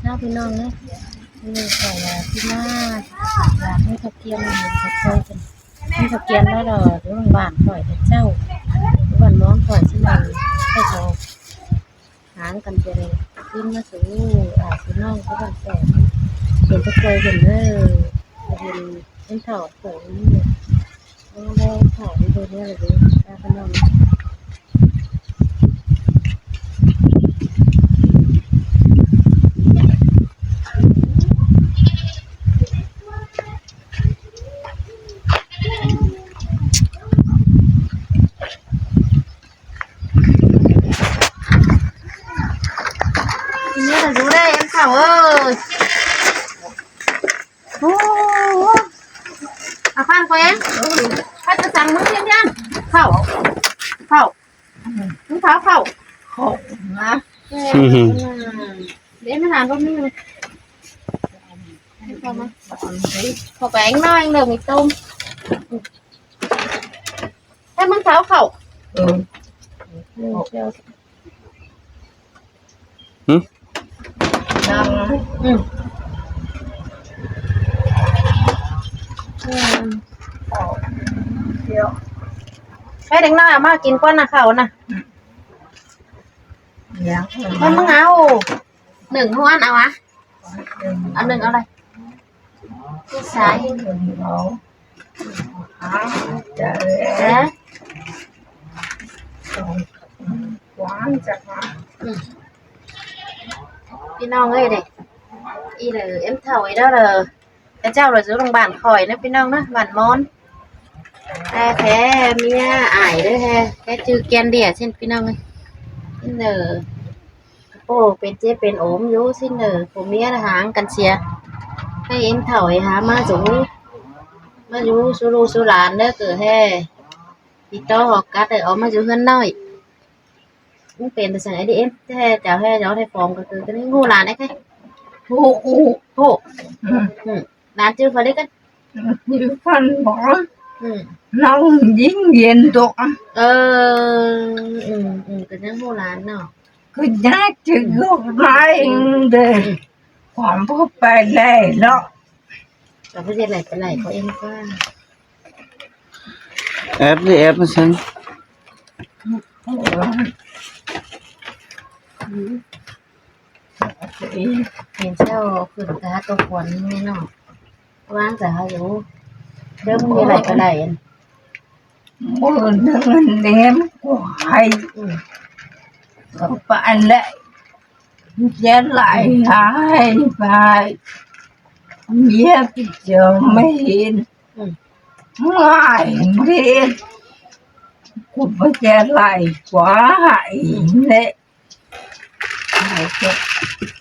น้าพี่น้องนะนี่ใส่พี่หน้าอยากให้เขาเกียนเห็นเขาเคยกันให้เขาเกียนแล้วดอกโรงพยาบาลข่อยเจ้าวันน้องข่อยที่มันให้เขาหางกันไปเลยขึ้นมาสู่พี่น้องเขาแบบแสบเห็นเขาเคยเห็นเห็นเถ่าโผล่นี่แล้วเถ่าที่โดนเนี่ยเลยพี่น้องนี่เราดูได้เอ็มเถ่าโอ้ข้างเขาเองข้าจะสั่งมึงยังเข้ามึงเท้าเข้านะเดี๋ยวไม่ทานก็ไม่เข้ามาขอแบงน้อยหนึ่งมีต้มให้มึงเท้าเข้าแม่เด็กน้อยมากินก้อนนะเขานะมันมึงเอาหนึ่งห้วนเอาอะเอาหนึ่งเอาอะไรที่สายเจ๊พี่น้องเอ้ยเด็กอีเลยเอ็มเท่าไอ้đó là cáiเจ้าlà giữa đồng bản khỏi nóพี่น้องนะbản mónแท้เมียอายด้วยแท้แค่ชื่อแกนเดียเช่นพี่น้องเอ้ยxin nở ôเป็นเจ๊เป็นโอมอยู่xin nở của mies là hàng cần xìaให้เอ็มเท่าไอ้หามาอยู่สุรานเด้อเกิดแท้พี่โตหอกกัดเอามาอยู่เฮือนน้อยมันเป็นแต่สั่งไอ้ดิเอ็มแท้เจ้าแท้เจ้าแท้ฟอมก็คือcái ngu làn đấy cái hộ làn chưa phải đấy cái như phân bón nông dính nghiền tụ cái nắng ngu làn nào cứ nhát chứ gốc mai để khoảng một bài này đó và bây giờ này của em qua ép đi ép nó xemเห็นเจ้าขึ้นตาตัวขวัญนี่เนาะวางแต่อยู่เดี๋ยวมันมีอะไร một lần ném quài các bạn lại chết lại hai bài biết chờ mấy hiện ngoài đi cũng phải chết lại quá hại đấy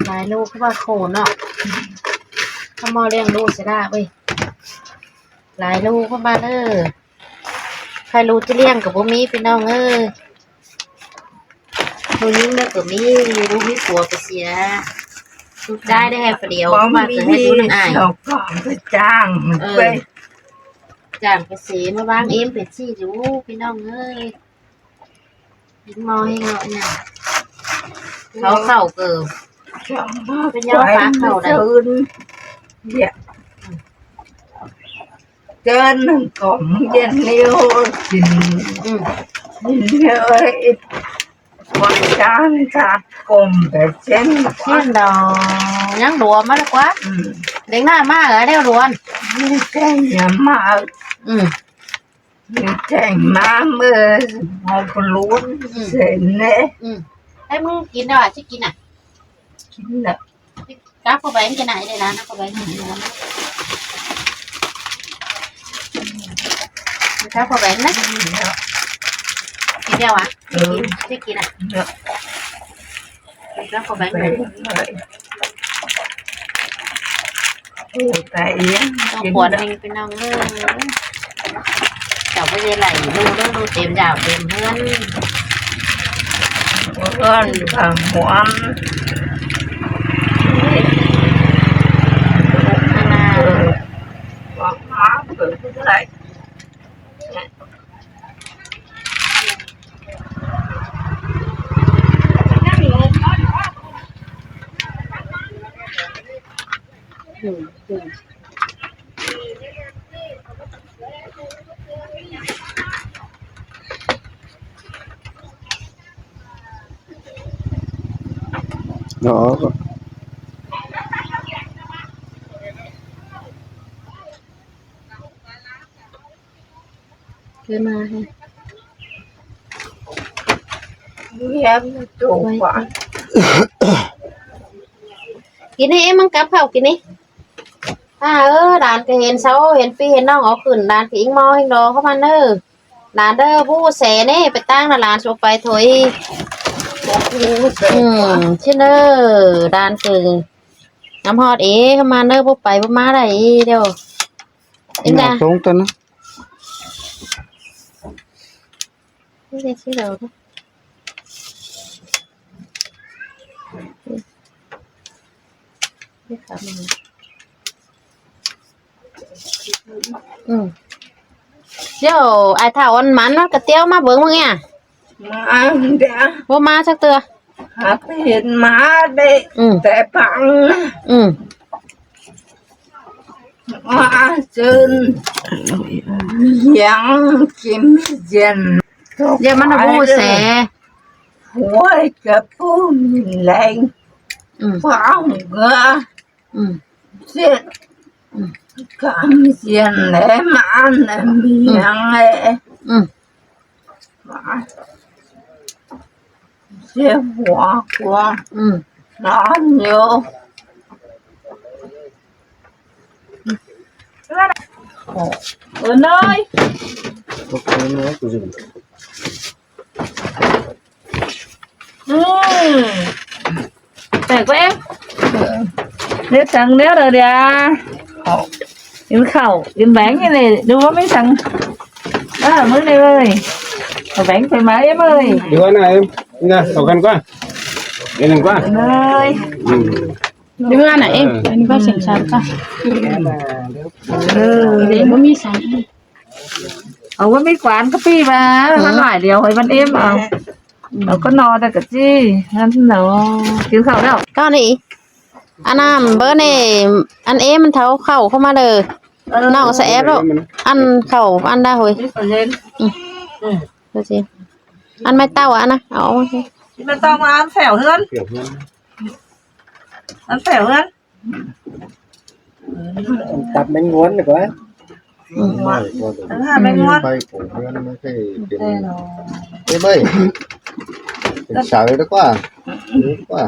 ลายลูกเขาว่าโขนเนาะเขามอเลี้ยงลูกจะได้เว้ยลายลูกเขามาเด้อใครรู้จะเลี้ยงกับบ่มีพี่น้องผู้หญิงแล้วก็มีรู้มีผัวก็เสียลูกได้แค่คนเดียวมาเกิดให้ลูกนึงอาย เราก่อนไปจ้างไป จ้างไปเสียมาวางเอ็มเป็ดซี่อยู่พี่น้องยิงมอให้เราเนี่ยเขาเข้าเกิดเป็นยอดฟ้าเข้าได้เกินก่อนเย็นเลี้ยวกินเยอะวันจันทร์จัดกลมแต่เช่นดอกยังรัวมาแล้วกว่าเด็กหน้ามากเหรอเดี๋ยวรวนนี่แจ้งอย่ามานี่แจ้งมาเมื่อมองลุ้นเสร็จเนี่ยให้มึงกินได้ป่ะที่กินอ่ะกินแล้วกราฟเข้าไปที่ไหนได้ร้านเข้าไปที่ไหนกราฟเข้าไปนะกินเดียวอ่ะที่กินอ่ะกราฟเข้าไปเลยแต่ต้องปวดมันเป็นน้องเลยเจ้าไปเรียนไหลดูเต็มยาวเต็มเพื่อนbằng muỗng còn má tự lại Đó. Cứ mà ha. em chủ quảกินให้มันกลับเข้ากินนี่ด่านก็เห็นเสาเห็นปีเห็นน้องเอาขึ้นด่านก็อิงมอเฮงโดเข้ามาเด้อด่านเด้อผู้แสเน่ไปตั้งด่านสุไปถอยชื่อเด้อด่านคือน้ำฮอดเข้ามาเด้อผู้ไปผู้มาได้เดี๋ยวอิงจ้ะ Xuống tên nó. นี่ได้ชื่อเรานี่ครับเดี๋ยวไอ้เท่าวันมันกระเตี้ยวมาเบิ่งมึงอ่ะ mà đã บ่มาสักเตือ hạt hiện má đâyแต่ปัง má chân yang kim dần เดี๋ยวมันบูแส Ôi cái bố mình lên pháo ngựa Chuyện Cảm diện lẽ mà là miệng ấy Sẽ hóa qua Nó nhiều Ôi ơi Có cái nó của rừng. Để của em Nếu thằng nếu rồi à Yếm khẩu Yếm bán như này Đúng không mấy thằng Đó là mới này ơi Bán phải máy em ơi Đi qua này em. Nè, khó khăn quá. Đi lần quá. Em ơi Đi qua này em đi qua sảnh sàn coi để có mi sảnh Ở có mấy quán cà phê mà Văn hỏi liều hồi văn em à Ở có nò ra cả chi Ăn nó Kiếm khẩu đâu ก้อนนี่อันน้ำเบอร์นี่อันมันเท้าเข่าเข้ามาเลยน้องแสบแล้วอันเข่าอันได้hồi Đi vào lên ดูสิอันไม่เต้าอันนะเอา Đi mà to mà ăn phèo hơn Kiểu hơn. Ăn phèo hơn Tập bánh nguốn được quá. Ăn hai bánh ngon Bay cổ hơn mấy cái tiền. Em ơi. Sợ đó quá. Đúng quá.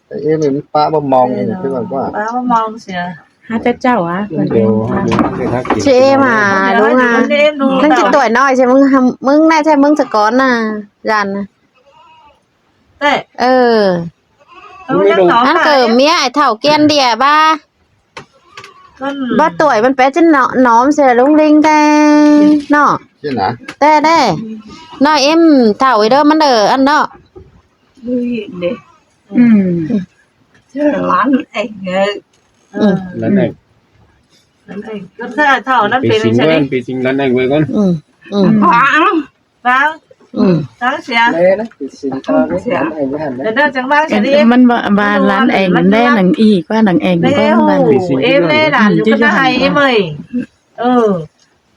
Tại em mình pha bông mong thế mà quá. Ba mong xìa ฮะเจ้าอ่ะ Điều người khác chỉ. เชื่อมาลุงอ่ะ Em đu นั่งจิตตัวน้อยใช่มึงน่าใช่มึงสะก้อนน่ะยัน Đây เออ Không nhắc nó อัน phải เกิดเมียไอ้เถ่าเกียนเดียบ้า Con บ้าtuổiมันเป็นจะน้อมเสียลุงลิงแต่เนาะ Chứ nè. แต่ได้น้อยเอ็มเถ่าไอ้เด้อมันเด้ออันเนาะ Đi đi Chứ lắm anh ơi Lần này. Lần này Con ra thảo nó Bị bị xính lên con, đi bị xính lần này với con. Vắng Vắng Sáng xìa Đây đó, bị xính con đấy. Lần này với hẳn đấy. Để đó chẳng vắng xìa đi em มันว่าร้านเองได้หนังอีกว่าหนังเองได้ Đây บ้าน em đây làm cho cái hay em ơi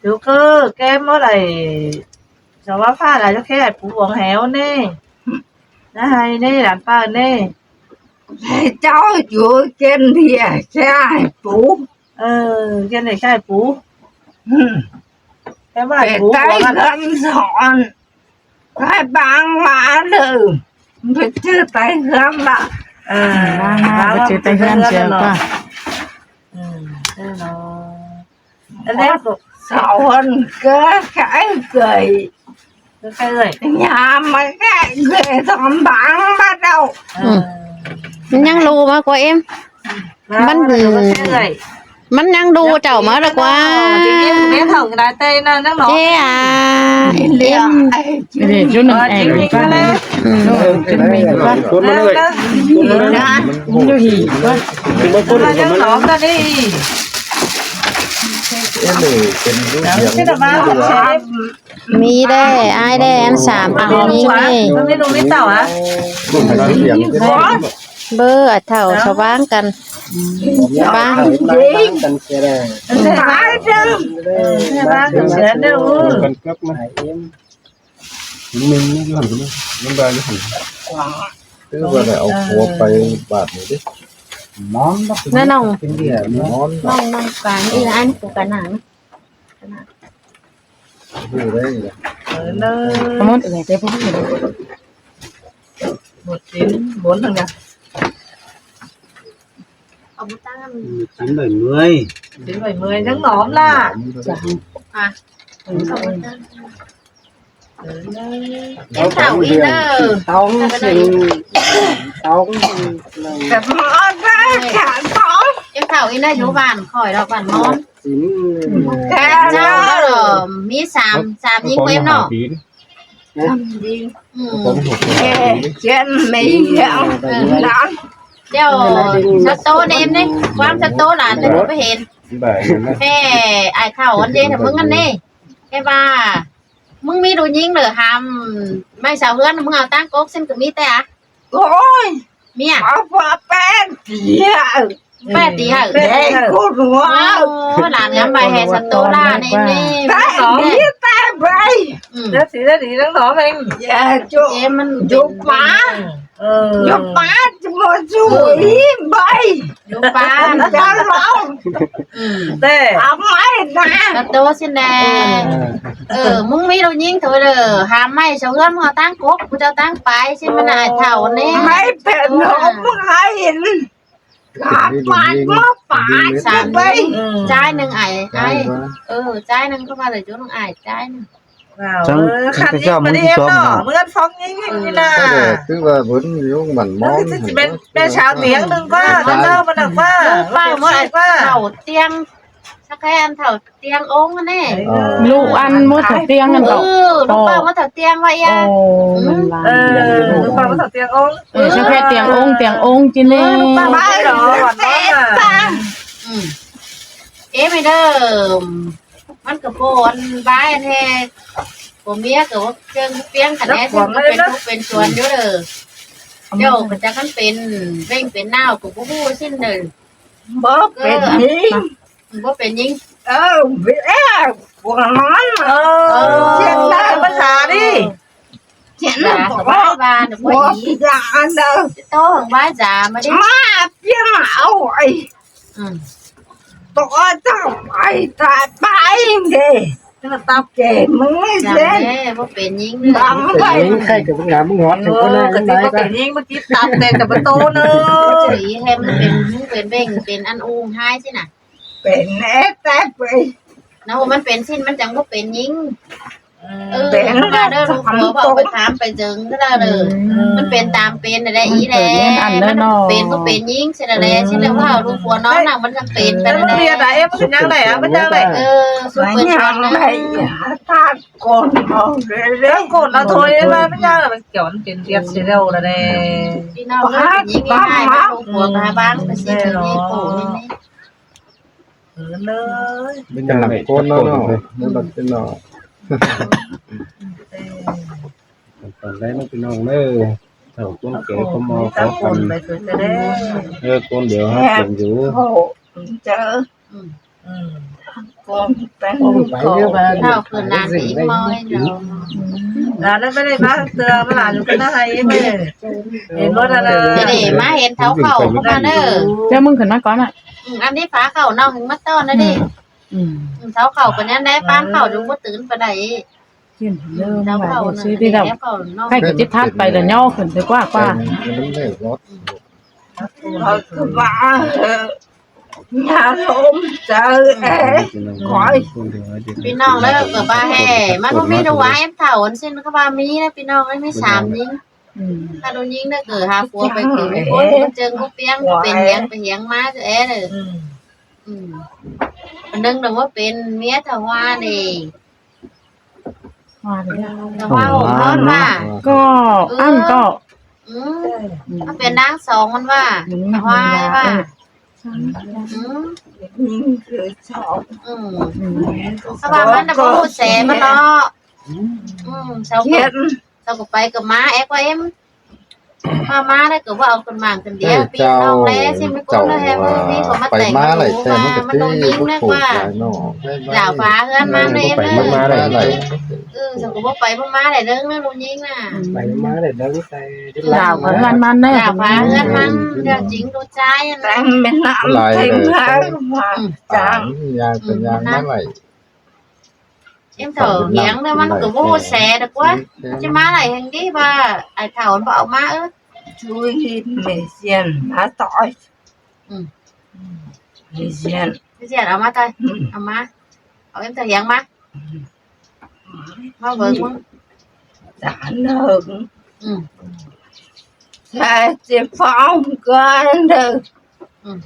Chú cơ kem ở đây Cháu bác pha là cho cái hạt phú uống héo nè Nó hay nè làm pha nè Cháu chú kem thì cái hạt phú cái này cái hạt phú Cái hạt phú cái gắn dọn cái băng mã lử phải chưa tay gắn mà บ้านมาไปเจอไปเฮือนเชียวก็ Anh em sầu hơn cái cười cái rồi nhà mấy cái người thầm băng bắt đầu มันยังรู้มากกว่าเอ็ม Bắn cái rồi มันยังดูเจ้ามาแล้วกว่า Bé thằng đại tây nó เจ๊อ่ะเอ็ม เดี๋ยวจุดหนังเองก็ได้จุดมีว่า Cuốn nó đây. Cuốn nó đây. อยู่หีว่า Thì mà cuốn Nó của nhấc nó. lỏng ra đi Em để cái đúng Cái điểm. là ba thằng xe มีได้อายได้อันสามอันนี้ไง Nó biết đúng biết tàu hả Không phải nói điểm. Cái đó. เบอร์เท่าชาวบ้านกัน Ờ บ้า กันเสียได้ phải chứ แม่บ้านเสียเด้อ กันกลับมาเอ็มมึงนี่หันมึงได้หันคือว่าได้เอาหัวไปบาดนี่ดิมอน นั่นน้อง เป็นเดียมอน น้องการอีอันกูกันหนัง อยู่ได้ เลย สมมติอะไรเจ๊พูดเลย หมดชิ้นหมดทั้งนั้น เอามาตั้ง chín bảy mươi ชิ้น70ทั้งหนอมล่ะ จ้ะ อ่ะ เลย เอ็มเท่าอีเนอร์ tao xin tao cái món đó chả có เอ็มเท่าอีเนอร์อยู่บ้านคอยเราบ้านมอน chín เจ้าก็เหรอมีสามยิงเว้นเนาะอืม trên mấy hiệu đó เดี๋ยวสโตเนมเนี่ยความสโตหลานจะไปเห็น bảy แค่ไอ้เข่าอันเดียวมึงอันนี้แค่ว่ามึงมีดูยิงเหรอทำไม่สาวเพื่อนมึงเอาตั้งก๊กเส้นกับมีแต่อะ ôi เมีย mà bà bé tía แม่ตีเหรอ để cô โอ้ đùa หลานยังไปแห่สโตล่านี่นี่ tay biết tay bay อืม แล้วสีแล้วดีทั้งหนอมเอง dạ chú เอ็มมัน chú má เออ chú má chú mà chú im bay อยู่ป้า cho lòng อืม แต่ ông ấy nè สโตสิแน่มึงมีดูยิงเถอะเด้อหามไม่สาวเพื่อนมึงเอาตั้งก๊กกูจะตั้งไปใช่ไหมนายเท่านี่ mấy bên không hay gạt mặt nó phải sao bay จ่ายหนึ่งไอ้จ่ายหนึ่งเข้ามาเลยจุ๊น้องไอ้จ่ายหนึ่ง ขันยิงมาดิเอ็มเนาะเมื่อฟ้องยิงนี่นะ tức là vẫn nếu mình món เป็นชาวเตียงหนึ่งว่าเจ้ามันหนักว่า ป้าเมื่อ ว่า เท่าเตียงสักแค่อันเท่าเตียงองค์แน่ ลูกอันมดถักเตียงกันต่อ ลูกป้าว่าเท่าเตียงไว้ยัง โอ้มันว่า ลูกป้าภาษาเตียงอง ใช่แค่เตียงองค์จิเน่ ป้าไม่หรอหวานน้อง เอ๊ะไม่เด้อมันกระโปนบ้ายแท้ผมเมียกับเชิงเปียงขันแน่ซึ่งเป็นทุกเป็นส่วนอยู่เด้อเดี๋ยวมันจะกันเป็นเร่งเป็นนาวกูกูพูดสิ้นเด้อ bố bên đi ว่าเป็นยิง biết quần nói เออเชียงได้ภาษาดิ chuyện จ่า nó ของ bỏ บ้านบ้านเดี๋ยว bỏ ว่าอี ra đâu โตของบ้านจ่ามาดิ má phía mạo ơi อืม tôi tao phải tại bãi đi นี่มันตับ kể mới จ่า lên แม่ว่าเป็นยิง bằng vậy khai cái nhà muốn ngót เออกระติบก็เป็นยิงเมื่อกี้ตับเต็มกับประตูเนอะ chỉ emเป็นเบ่งเป็นอันอูงให้สิน่ะ bên nét tép vậy เนาะมันเป็นสิ้นมันจังว่าเป็นยิงเป็น มาเด้อลูกหัวบอกไปถามไปจึงก็ได้เลยมันเป็นตามเป็นอะไรอีแหละมันเป็นก็เป็นยิงสิแหละสิแล้วว่าลูกหัวน้องน่ะมันจะเป็นไป แต่มัน แล้ว เรียนอะเอ็มมันเป็นยังไงอ่ะมันยังไง สุด mà เป็นชัน nhằng นะ này ta còn không để เรื่อ đấy งโกรธเราโทยมาไม่ยากเลยมันเกี่ยวมันเป็นเรียบเสียเร็วแล้วแน่ พี่น้องก็เป็นยิงง่ายๆลูกหัวมาบ้างไปสิถึงนี่ปู่นี่นี่ เลย bên nhà làm con nó nó bật trên nó còn đấy nó cái nó thầu con kéo con mò ตั้ có งคน phần ไปสวยจะได้ con đều hát chuyện dữ hộ chớ อืม con tên เท่าคืนนานอีกมอยเนาะ ร้านนั้นไม่ได้มาเตือนมาหลานอยู่กันนะไอ้ไม่เห็นรถอะไร จะได้มาเห็นเท้าเข่าเข้ามาเด้อ เจ้ามึงขึ้นมาก่อนอ่ะ อันนี้ฟ้าเข่าเนาะถึงมาต้อนนะดิ เท้าเข่าคนนี้ได้ป้านเข่าดูว่าตื่นไปไหน ขึ้นเริ่ม เท้า มา เข่า ซื้อที่เรา เข่าเนาะ ใครก็จิตทัดไปแล้วย่อขึ้นไปกว่า nó để gót rồi cứ bà nhà ôm chờ ế khỏi พี่น้องแล้วเกิดบ้าแห่มันก็ไม่ดูว่าเอฟเท่าอันสิ้นก็บ้ามีนะพี่น้องไม่สามยิงถ้าโดนยิงได้เกิดหาฟัวไปถึงคนมันเจอก็เปี้ยงเป็นเหียงไปเหียงมาจะเอ๋เลยมันนึงแต่ว่าเป็นเมียถาวานี่ ว่าเลย ถาวาของเขาว่า ก็อันก็ ถ้าเป็นนางสองมันว่าถาวาว่า nhìn cười chọc ถ้าว่ามันจะพูดแสมันเนาะเสา chuyện ก็ไปกับม้าเอ็กว่าเอ็ม má đấy cứ vào con màng cần đĩa pin non lé xin mấy con nó hem đi có mắt ไป tẹt มาไหลแต่มันก็ mà ที่ nó dính ลูก đấy ปลูก qua หลายเนาะ đảo phá hơn mang đây em ไปมาได้ ไหล sao cũng bốc bay bốc má để đứng nó luôn dính à ไปมาได้เดินไปที่ ลาวกับงานมันเนี่ย đảo phá hơn mang đeo chính đồ traiแต่ไม่นานทิ้งแล้วมา จา จั ง ง ยางเป็นยางมาไหล em thở miếng thôi mà nó cứ vô xé được quá chứ má này hình đi và ai thảo nó bảo má ơi ช่วยเมเซียนมาต่อยเมเซียน cái gì ở má tay ở má ở em thở hiếng má má vợ quá จานหนึ่ง ừ แต่จะฟ้องกันเด้อ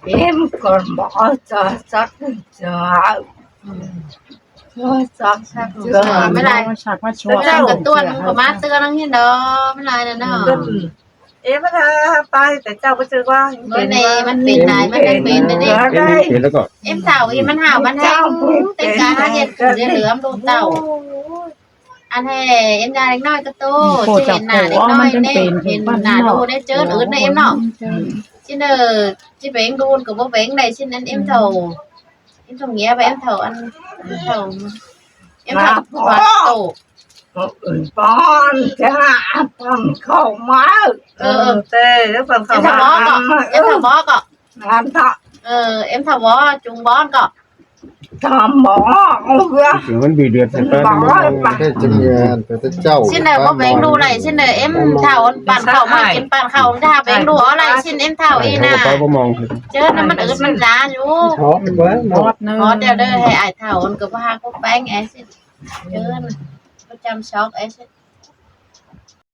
เอ็มก่อนบอกจะสักจะ ừ สัก sao cũng sợ mới lại ชักมาชว mới lại cái tuần của má tưa nó như đó mới lại là nó เอ๊ะมันไปแต่เจ้าไปเจอว่า bữa này mình pin này mình đang pin đây đi เห็นแล้วก็ em thảo thì mình hảo mình hay tất cả hai giờ để lửa đồ tàu anh hay em ra đánh nói cái tô โค chứ จับ hiện หั nà ว đánh มัน nói จน nè เป็น hiện nà đồ để chớn ướt này em nọ chứ nè chứ bén đun của bố bén này xin anh em thầu nghĩa và em thầu ăn thầu em thầu hoạt tổ ป้อนจะทำเข้ามา เต้แล้วฟัง em เขา thầu ว่า bó cọ em thầu bó cọ งานท em thầu bó chung bón cọ ำทำหมอเพื่อ ถึงมันบีเดือดแต่ก็ไม่มอง ได้จังเงินแต่เจ้า xin nè bố bén đu này xin nè em thầu bàn khẩu mà kiếm bàn khẩu ra bén đu ở này xin em thầu y เขาก็ nè ไปมอง chứ nó mất ướtมันgiá chú ชอบเว้ย หมดเนื้ có đeo đây hay ai thầu cứ ba có bánh ấy xin chứ nó chăm sóc ấy xin